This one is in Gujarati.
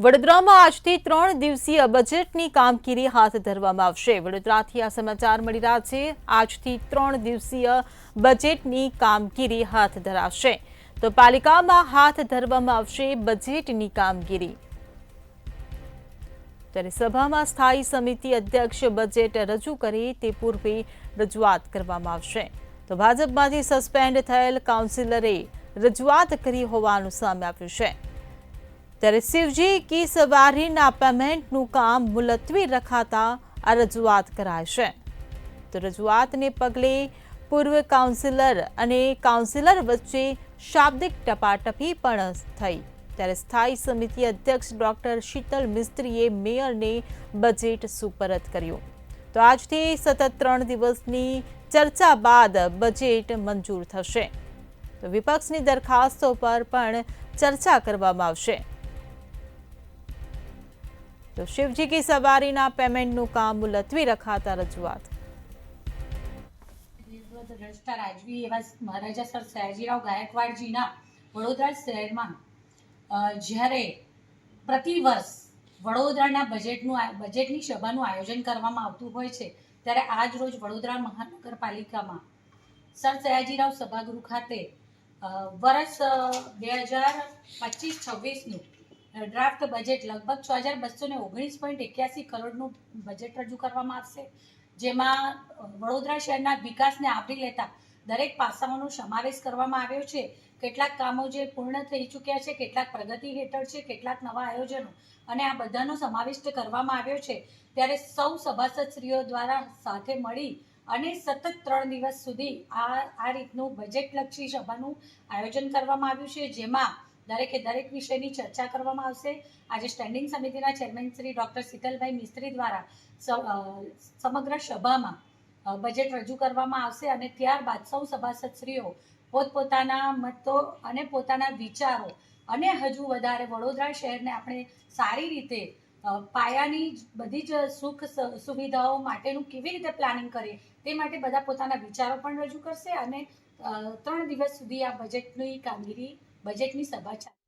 વડોદરામાં આજથી 3 દિવસીય બજેટની કામગીરી હાથ ધરવામાં આવશે। વડોદરાથી આ સમાચાર મળી રહ્યા છે। આજથી 3 દિવસીય બજેટની કામગીરી હાથ ધરાશે। તો પાલિકામાં હાથ ધરવામાં આવશે બજેટની કામગીરી। ત્યારે સભામાં સ્થાયી સમિતિ અધ્યક્ષ બજેટ રજૂ કરે તે પૂર્વે રજૂઆત કરવામાં આવશે। તો ભાજપમાંથી સસ્પેન્ડ થયેલ કાઉન્સિલરે રજૂઆત કરી હોવાનું સામે આવ્યું છે। ત્યારે શિવજી કી સવારીના પેમેન્ટનું કામ મુલતવી રખાતા આ રજૂઆત કરાય છે। તો રજૂઆતને પગલે પૂર્વ કાઉન્સિલર અને કાઉન્સિલર વચ્ચે શાબ્દિક ટપાટપી પણ થઈ। ત્યારે સ્થાયી સમિતિ અધ્યક્ષ ડોક્ટર શીતલ મિસ્ત્રીએ મેયરને બજેટ સુપરત કર્યું। તો આજથી સતત 3 દિવસની ચર્ચા બાદ બજેટ મંજૂર થશે। તો વિપક્ષની દરખાસ્તો પર પણ ચર્ચા કરવામાં આવશે। તો શિવજી કી સવારીના પેમેન્ટનું કામ મુલતવી રખાતા રજૂઆત। રજિસ્ટ્રાર રાજવી એવા મહારાજા સર સયાજીરાવ ગાયકવાડજીના વડોદરા શહેરમાં જ્યારે પ્રતિ વર્ષ વડોદરાના બજેટની સભાનું આયોજન કરવામાં આવતું હોય છે, ત્યારે આજ રોજ વડોદરા મહાનગરપાલિકામાં સર સયાજીરાવ સભાગૃહ ખાતે વર્ષ 2025-26નું ડ્રાફ્ટ બજેટ લગભગ 6219.81 કરોડનું બજેટ રજૂ કરવામાં આવશે। જેમાં વડોદરા શહેરના વિકાસને આવરી લેતા દરેક પાસાઓનો સમાવેશ કરવામાં આવ્યો છે। કેટલાક કામો જે પૂર્ણ થઈ ચૂક્યા છે, કેટલાક પ્રગતિ હેઠળ છે, કેટલાક નવા આયોજનો અને આ બધાનો સમાવિષ્ટ કરવામાં આવ્યો છે। ત્યારે સૌ સભાસદશ્રીઓ દ્વારા સાથે મળી અને સતત 3 દિવસ સુધી આ રીતનું બજેટલક્ષી સભાનું આયોજન કરવામાં આવ્યું છે, જેમાં દરેક વિષયની ચર્ચા કરવામાં આવશે। આજે સ્ટેન્ડિંગ સમિતિના ચેરમેન શ્રી ડોક્ટર શીતલભાઈ મિસ્ત્રી દ્વારા સમગ્ર સભામાં બજેટ રજૂ કરવામાં આવશે અને ત્યારબાદ સૌ સભાસદશ્રીઓ પોતપોતાના મતો અને પોતાના વિચારો અને હજુ વધારે વડોદરા શહેરને આપણે સારી રીતે પાયાની બધી જ સુખ સુવિધાઓ માટેનું કેવી રીતે પ્લાનિંગ કરીએ તે માટે બધા પોતાના વિચારો પણ રજૂ કરશે અને 3 દિવસ સુધી આ બજેટની કામગીરી બજેટની સભા ચાલશે।